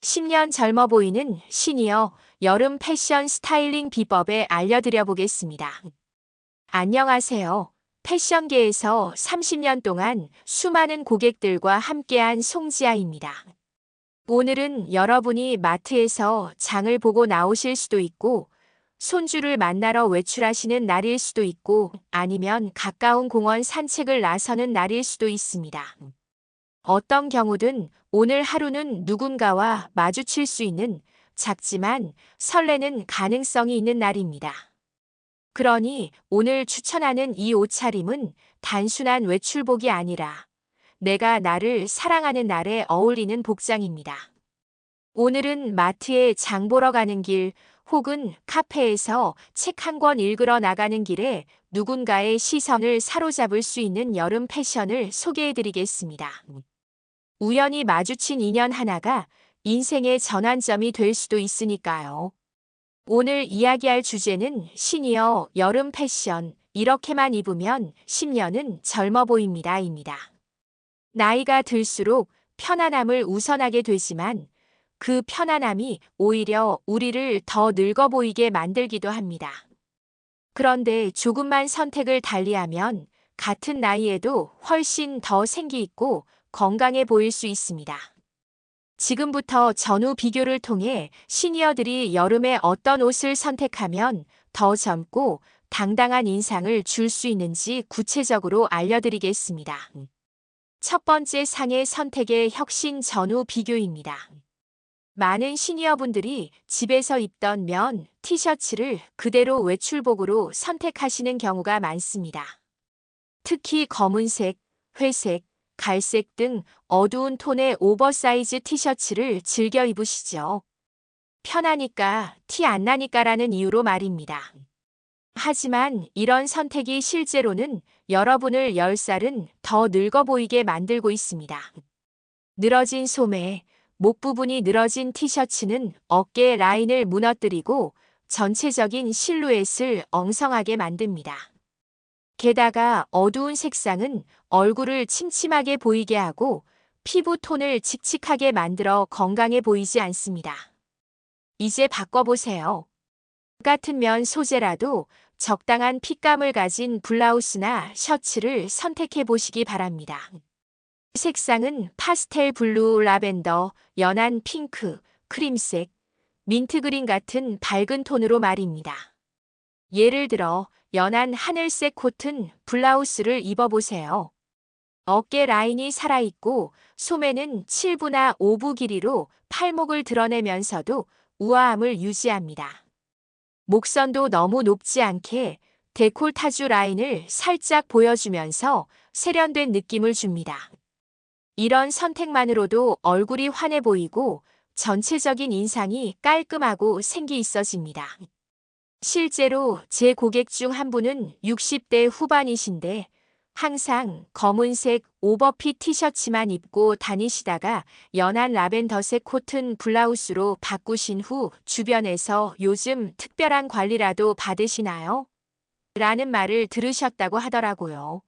10년 젊어 보이는 시니어 여름 패션 스타일링 비법에 알려드려 보겠습니다. 안녕하세요. 패션계에서 30년 동안 수많은 고객들과 함께한 송지아입니다. 오늘은 여러분이 마트에서 장을 보고 나오실 수도 있고, 손주를 만나러 외출하시는 날일 수도 있고, 아니면 가까운 공원 산책을 나서는 날일 수도 있습니다. 어떤 경우든 오늘 하루는 누군가와 마주칠 수 있는 작지만 설레는 가능성이 있는 날입니다. 그러니 오늘 추천하는 이 옷차림은 단순한 외출복이 아니라 내가 나를 사랑하는 날에 어울리는 복장입니다. 오늘은 마트에 장 보러 가는 길 혹은 카페에서 책 한 권 읽으러 나가는 길에 누군가의 시선을 사로잡을 수 있는 여름 패션을 소개해 드리겠습니다. 우연히 마주친 인연 하나가 인생의 전환점이 될 수도 있으니까요. 오늘 이야기할 주제는 시니어 여름 패션, 이렇게만 입으면 10년은 젊어 보입니다입니다. 나이가 들수록 편안함을 우선하게 되지만 그 편안함이 오히려 우리를 더 늙어 보이게 만들기도 합니다. 그런데 조금만 선택을 달리하면 같은 나이에도 훨씬 더 생기 있고 건강해 보일 수 있습니다. 지금부터 전후 비교를 통해 시니어들이 여름에 어떤 옷을 선택하면 더 젊고 당당한 인상을 줄 수 있는지 구체적으로 알려드리겠습니다. 첫 번째 상의 선택의 혁신 전후 비교입니다. 많은 시니어분들이 집에서 입던 면, 티셔츠를 그대로 외출복으로 선택하시는 경우가 많습니다. 특히 검은색, 회색, 갈색 등 어두운 톤의 오버사이즈 티셔츠를 즐겨 입으시죠. 편하니까, 티 안 나니까라는 이유로 말입니다. 하지만 이런 선택이 실제로는 여러분을 10살은 더 늙어 보이게 만들고 있습니다. 늘어진 소매, 목 부분이 늘어진 티셔츠는 어깨 라인을 무너뜨리고 전체적인 실루엣을 엉성하게 만듭니다. 게다가 어두운 색상은 얼굴을 침침하게 보이게 하고 피부 톤을 칙칙하게 만들어 건강해 보이지 않습니다. 이제 바꿔보세요. 같은 면 소재라도 적당한 핏감을 가진 블라우스나 셔츠를 선택해 보시기 바랍니다. 색상은 파스텔 블루, 라벤더, 연한 핑크, 크림색, 민트그린 같은 밝은 톤으로 말입니다. 예를 들어 연한 하늘색 코튼 블라우스를 입어보세요. 어깨 라인이 살아있고 소매는 7부나 5부 길이로 팔목을 드러내면서도 우아함을 유지합니다. 목선도 너무 높지 않게 데콜타주 라인을 살짝 보여주면서 세련된 느낌을 줍니다. 이런 선택만으로도 얼굴이 환해 보이고 전체적인 인상이 깔끔하고 생기 있어집니다. 실제로 제 고객 중 한 분은 60대 후반이신데 항상 검은색 오버핏 티셔츠만 입고 다니시다가 연한 라벤더색 코튼 블라우스로 바꾸신 후 주변에서 요즘 특별한 관리라도 받으시나요? 라는 말을 들으셨다고 하더라고요.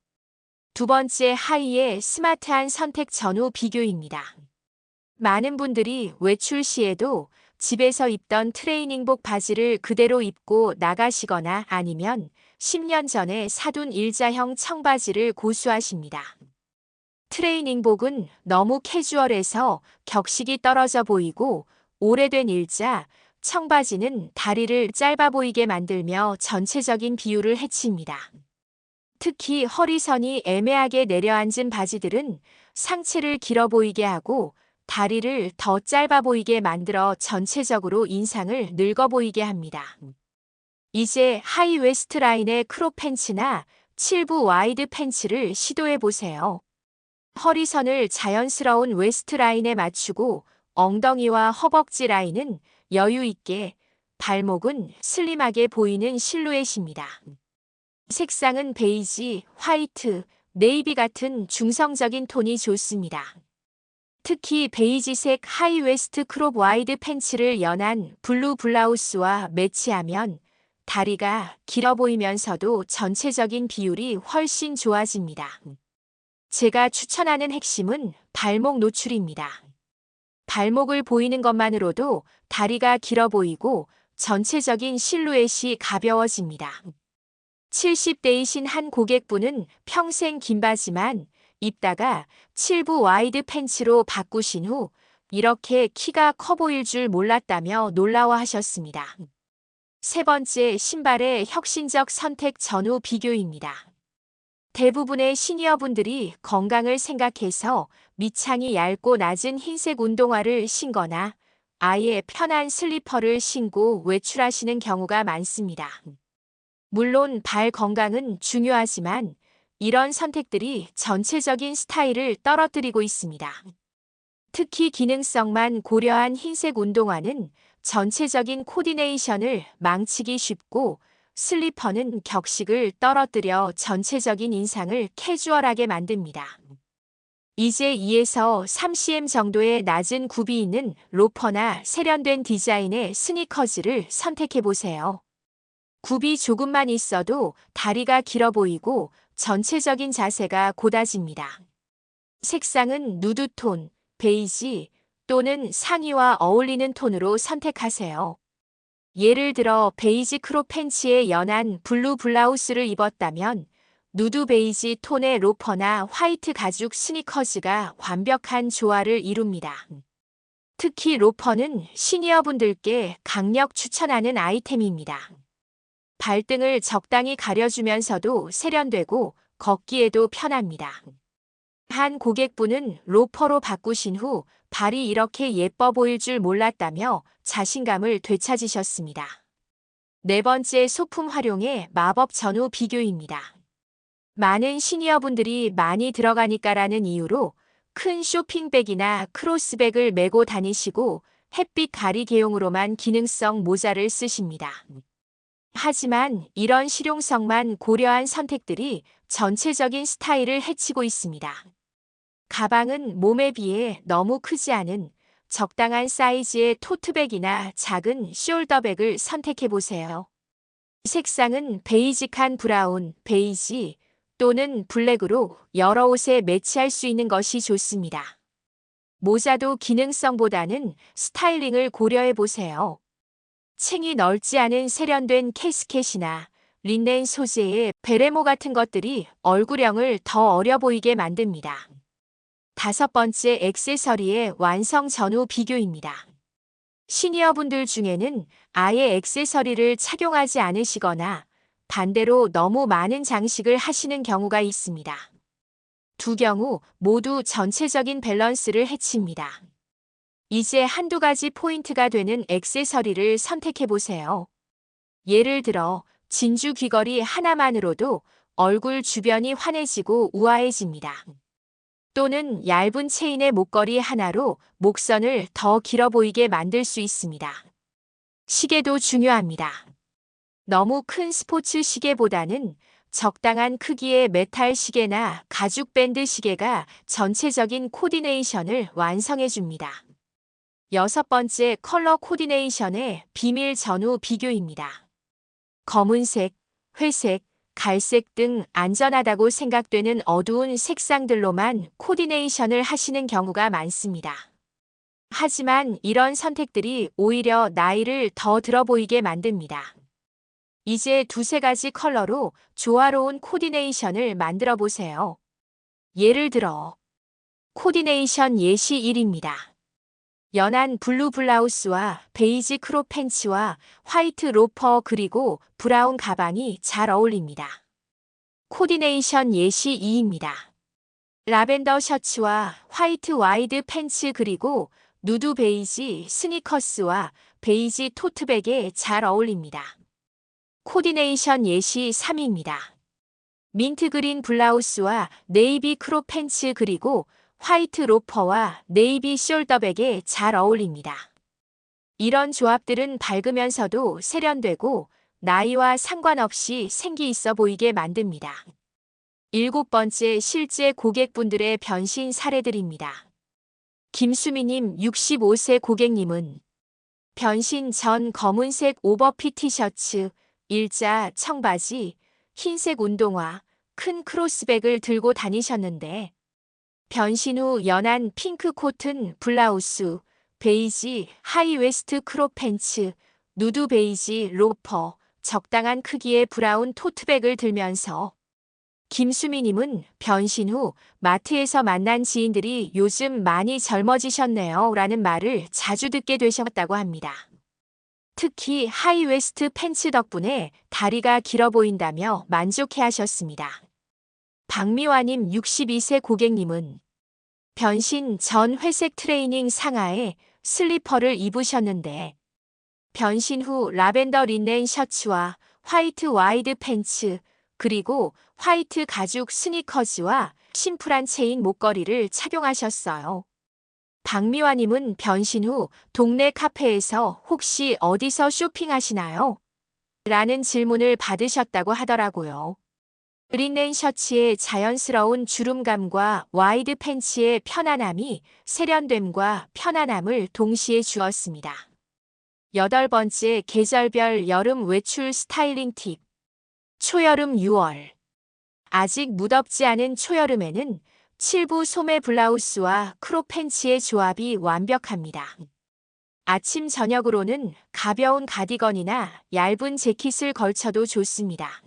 두 번째 하의의 스마트한 선택 전후 비교입니다. 많은 분들이 외출 시에도 집에서 입던 트레이닝복 바지를 그대로 입고 나가시거나 아니면 10년 전에 사둔 일자형 청바지를 고수하십니다. 트레이닝복은 너무 캐주얼해서 격식이 떨어져 보이고 오래된 일자, 청바지는 다리를 짧아 보이게 만들며 전체적인 비율을 해칩니다. 특히 허리선이 애매하게 내려앉은 바지들은 상체를 길어 보이게 하고 다리를 더 짧아 보이게 만들어 전체적으로 인상을 늙어 보이게 합니다. 이제 하이 웨스트 라인의 크롭 팬츠나 7부 와이드 팬츠를 시도해 보세요. 허리선을 자연스러운 웨스트 라인에 맞추고 엉덩이와 허벅지 라인은 여유 있게, 발목은 슬림하게 보이는 실루엣입니다. 색상은 베이지, 화이트, 네이비 같은 중성적인 톤이 좋습니다. 특히 베이지색 하이웨스트 크롭 와이드 팬츠를 연한 블루 블라우스와 매치하면 다리가 길어 보이면서도 전체적인 비율이 훨씬 좋아집니다. 제가 추천하는 핵심은 발목 노출입니다. 발목을 보이는 것만으로도 다리가 길어 보이고 전체적인 실루엣이 가벼워집니다. 70대이신 한 고객분은 평생 긴 바지만 입다가 7부 와이드 팬츠로 바꾸신 후 이렇게 키가 커 보일 줄 몰랐다며 놀라워하셨습니다. 세 번째, 신발의 혁신적 선택 전후 비교입니다. 대부분의 시니어분들이 건강을 생각해서 밑창이 얇고 낮은 흰색 운동화를 신거나 아예 편한 슬리퍼를 신고 외출하시는 경우가 많습니다. 물론 발 건강은 중요하지만 이런 선택들이 전체적인 스타일을 떨어뜨리고 있습니다. 특히 기능성만 고려한 흰색 운동화는 전체적인 코디네이션을 망치기 쉽고 슬리퍼는 격식을 떨어뜨려 전체적인 인상을 캐주얼하게 만듭니다. 이제 2에서 3cm 정도의 낮은 굽이 있는 로퍼나 세련된 디자인의 스니커즈를 선택해보세요. 굽이 조금만 있어도 다리가 길어 보이고 전체적인 자세가 고다집니다. 색상은 누드톤, 베이지 또는 상의와 어울리는 톤으로 선택하세요. 예를 들어 베이지 크롭 팬츠에 연한 블루 블라우스를 입었다면 누드 베이지 톤의 로퍼나 화이트 가죽 스니커즈가 완벽한 조화를 이룹니다. 특히 로퍼는 시니어분들께 강력 추천하는 아이템입니다. 발등을 적당히 가려주면서도 세련되고 걷기에도 편합니다. 한 고객분은 로퍼로 바꾸신 후 발이 이렇게 예뻐 보일 줄 몰랐다며 자신감을 되찾으셨습니다. 네 번째, 소품 활용의 마법 전후 비교입니다. 많은 시니어분들이 많이 들어가니까라는 이유로 큰 쇼핑백이나 크로스백을 메고 다니시고 햇빛 가리개용으로만 기능성 모자를 쓰십니다. 하지만 이런 실용성만 고려한 선택들이 전체적인 스타일을 해치고 있습니다. 가방은 몸에 비해 너무 크지 않은 적당한 사이즈의 토트백이나 작은 숄더백을 선택해보세요. 색상은 베이직한 브라운, 베이지 또는 블랙으로 여러 옷에 매치할 수 있는 것이 좋습니다. 모자도 기능성보다는 스타일링을 고려해보세요. 챙이 넓지 않은 세련된 캐스켓이나 린넨 소재의 베레모 같은 것들이 얼굴형을 더 어려 보이게 만듭니다. 다섯 번째, 액세서리의 완성 전후 비교입니다. 시니어분들 중에는 아예 액세서리를 착용하지 않으시거나 반대로 너무 많은 장식을 하시는 경우가 있습니다. 두 경우 모두 전체적인 밸런스를 해칩니다. 이제 한두 가지 포인트가 되는 액세서리를 선택해보세요. 예를 들어 진주 귀걸이 하나만으로도 얼굴 주변이 환해지고 우아해집니다. 또는 얇은 체인의 목걸이 하나로 목선을 더 길어 보이게 만들 수 있습니다. 시계도 중요합니다. 너무 큰 스포츠 시계보다는 적당한 크기의 메탈 시계나 가죽 밴드 시계가 전체적인 코디네이션을 완성해줍니다. 여섯 번째, 컬러 코디네이션의 비밀 전후 비교입니다. 검은색, 회색, 갈색 등 안전하다고 생각되는 어두운 색상들로만 코디네이션을 하시는 경우가 많습니다. 하지만 이런 선택들이 오히려 나이를 더 들어 보이게 만듭니다. 이제 두세 가지 컬러로 조화로운 코디네이션을 만들어 보세요. 예를 들어 코디네이션 예시 1입니다. 연한 블루 블라우스와 베이지 크롭 팬츠와 화이트 로퍼 그리고 브라운 가방이 잘 어울립니다. 코디네이션 예시 2입니다. 라벤더 셔츠와 화이트 와이드 팬츠 그리고 누드 베이지 스니커스와 베이지 토트백에 잘 어울립니다. 코디네이션 예시 3입니다. 민트 그린 블라우스와 네이비 크롭 팬츠 그리고 화이트 로퍼와 네이비 숄더백에 잘 어울립니다. 이런 조합들은 밝으면서도 세련되고 나이와 상관없이 생기 있어 보이게 만듭니다. 일곱 번째, 실제 고객분들의 변신 사례들입니다. 김수미님 65세 고객님은 변신 전 검은색 오버핏 티셔츠, 일자 청바지, 흰색 운동화, 큰 크로스백을 들고 다니셨는데 변신 후 연한 핑크 코튼 블라우스, 베이지 하이웨스트 크롭 팬츠, 누드 베이지 로퍼, 적당한 크기의 브라운 토트백을 들면서 김수미님은 변신 후 마트에서 만난 지인들이 요즘 많이 젊어지셨네요 라는 말을 자주 듣게 되셨다고 합니다. 특히 하이웨스트 팬츠 덕분에 다리가 길어 보인다며 만족해 하셨습니다. 박미화님 62세 고객님은 변신 전 회색 트레이닝 상하에 슬리퍼를 입으셨는데 변신 후 라벤더 린넨 셔츠와 화이트 와이드 팬츠 그리고 화이트 가죽 스니커즈와 심플한 체인 목걸이를 착용하셨어요. 박미화님은 변신 후 동네 카페에서 혹시 어디서 쇼핑하시나요? 라는 질문을 받으셨다고 하더라고요. 린넨 셔츠의 자연스러운 주름감과 와이드 팬츠의 편안함이 세련됨과 편안함을 동시에 주었습니다. 8번째 계절별 여름 외출 스타일링 팁. 초여름 6월. 아직 무덥지 않은 초여름에는 7부 소매 블라우스와 크롭 팬츠의 조합이 완벽합니다. 아침 저녁으로는 가벼운 가디건이나 얇은 재킷을 걸쳐도 좋습니다.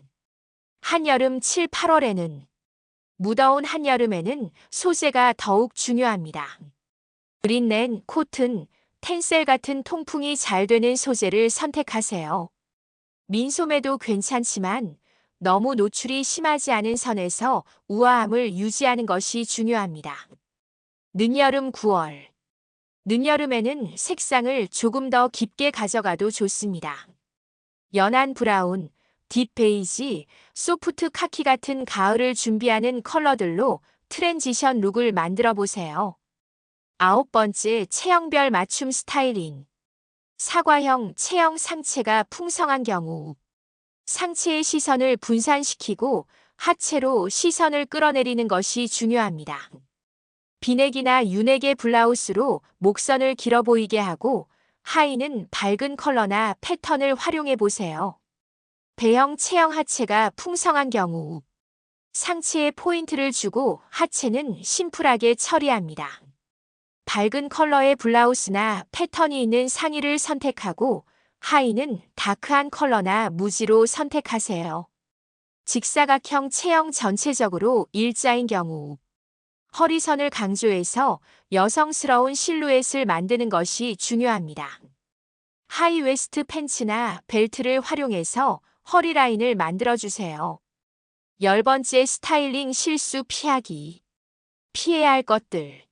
한여름 7, 8월에는 무더운 한여름에는 소재가 더욱 중요합니다. 린넨, 코튼, 텐셀 같은 통풍이 잘 되는 소재를 선택하세요. 민소매도 괜찮지만 너무 노출이 심하지 않은 선에서 우아함을 유지하는 것이 중요합니다. 늦여름 9월. 늦여름에는 색상을 조금 더 깊게 가져가도 좋습니다. 연한 브라운, 딥 베이지, 소프트 카키 같은 가을을 준비하는 컬러들로 트랜지션 룩을 만들어 보세요. 9번째 체형별 맞춤 스타일링. 사과형 체형 상체가 풍성한 경우 상체의 시선을 분산시키고 하체로 시선을 끌어내리는 것이 중요합니다. 비넥이나 유넥의 블라우스로 목선을 길어 보이게 하고 하의는 밝은 컬러나 패턴을 활용해 보세요. 배형 체형 하체가 풍성한 경우 상체에 포인트를 주고 하체는 심플하게 처리합니다. 밝은 컬러의 블라우스나 패턴이 있는 상의를 선택하고 하의는 다크한 컬러나 무지로 선택하세요. 직사각형 체형 전체적으로 일자인 경우 허리선을 강조해서 여성스러운 실루엣을 만드는 것이 중요합니다. 하이웨스트 팬츠나 벨트를 활용해서 허리 라인을 만들어주세요. 10번째 스타일링 실수 피하기. 피해야 할 것들.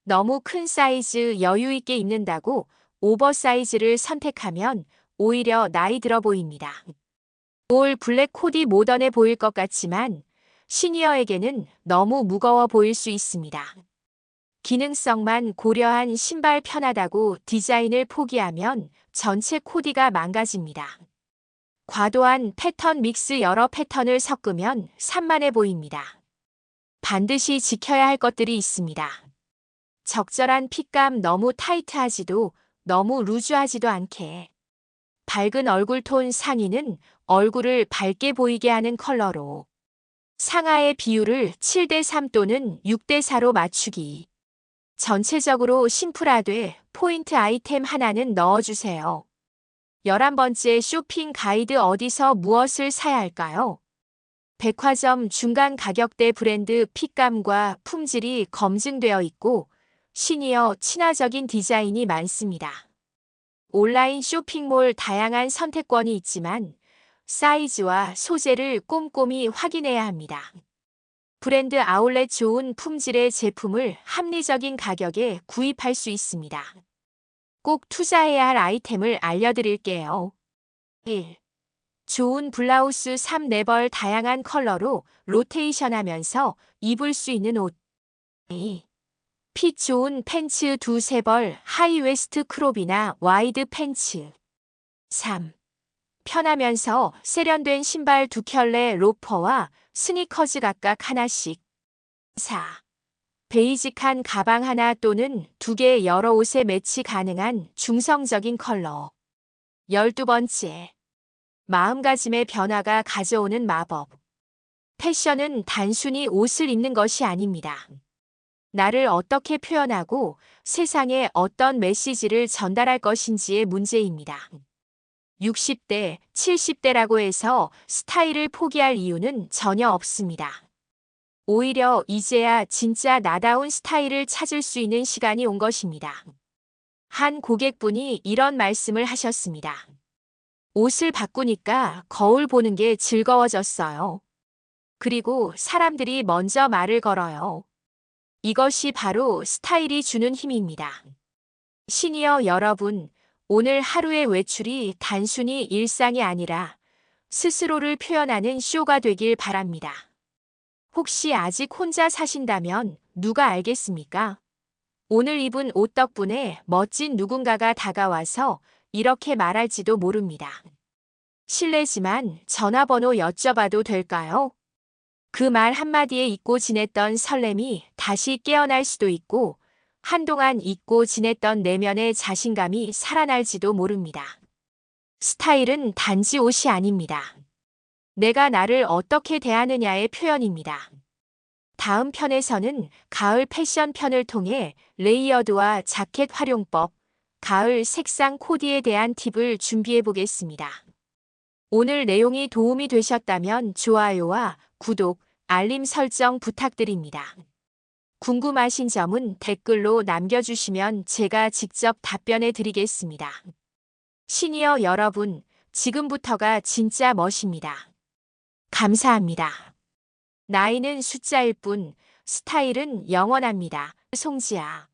너무 큰 사이즈 여유 있게 입는다고 오버사이즈를 선택하면 오히려 나이 들어 보입니다. 올 블랙 코디 모던해 보일 것 같지만 시니어에게는 너무 무거워 보일 수 있습니다. 기능성만 고려한 신발 편하다고 디자인을 포기하면 전체 코디가 망가집니다. 과도한 패턴 믹스 여러 패턴을 섞으면 산만해 보입니다. 반드시 지켜야 할 것들이 있습니다. 적절한 핏감 너무 타이트하지도 너무 루즈하지도 않게. 밝은 얼굴톤 상의는 얼굴을 밝게 보이게 하는 컬러로. 상하의 비율을 7:3 또는 6:4로 맞추기. 전체적으로 심플하되 포인트 아이템 하나는 넣어주세요. 11번째 쇼핑 가이드 어디서 무엇을 사야 할까요? 백화점 중간 가격대 브랜드 핏감과 품질이 검증되어 있고 시니어 친화적인 디자인이 많습니다. 온라인 쇼핑몰 다양한 선택권이 있지만 사이즈와 소재를 꼼꼼히 확인해야 합니다. 브랜드 아울렛 좋은 품질의 제품을 합리적인 가격에 구입할 수 있습니다. 꼭 투자해야 할 아이템을 알려드릴게요. 1. 좋은 블라우스 3, 4벌 다양한 컬러로 로테이션하면서 입을 수 있는 옷. 2. 핏 좋은 팬츠 2, 3벌 하이웨스트 크롭이나 와이드 팬츠. 3. 편하면서 세련된 신발 2켤레 로퍼와 스니커즈 각각 하나씩. 4. 베이직한 가방 하나 또는 2개 여러 옷에 매치 가능한 중성적인 컬러. 12번째. 마음가짐의 변화가 가져오는 마법. 패션은 단순히 옷을 입는 것이 아닙니다. 나를 어떻게 표현하고 세상에 어떤 메시지를 전달할 것인지의 문제입니다. 60대, 70대라고 해서 스타일을 포기할 이유는 전혀 없습니다. 오히려 이제야 진짜 나다운 스타일을 찾을 수 있는 시간이 온 것입니다. 한 고객분이 이런 말씀을 하셨습니다. 옷을 바꾸니까 거울 보는 게 즐거워졌어요. 그리고 사람들이 먼저 말을 걸어요. 이것이 바로 스타일이 주는 힘입니다. 시니어 여러분, 오늘 하루의 외출이 단순히 일상이 아니라 스스로를 표현하는 쇼가 되길 바랍니다. 혹시 아직 혼자 사신다면 누가 알겠습니까? 오늘 입은 옷 덕분에 멋진 누군가가 다가와서 이렇게 말할지도 모릅니다. 실례지만 전화번호 여쭤봐도 될까요? 그 말 한마디에 잊고 지냈던 설렘이 다시 깨어날 수도 있고 한동안 잊고 지냈던 내면의 자신감이 살아날지도 모릅니다. 스타일은 단지 옷이 아닙니다. 내가 나를 어떻게 대하느냐의 표현입니다. 다음 편에서는 가을 패션 편을 통해 레이어드와 자켓 활용법, 가을 색상 코디에 대한 팁을 준비해 보겠습니다. 오늘 내용이 도움이 되셨다면 좋아요와 구독, 알림 설정 부탁드립니다. 궁금하신 점은 댓글로 남겨주시면 제가 직접 답변해 드리겠습니다. 시니어 여러분, 지금부터가 진짜 멋입니다. 감사합니다. 나이는 숫자일 뿐, 스타일은 영원합니다. 송지아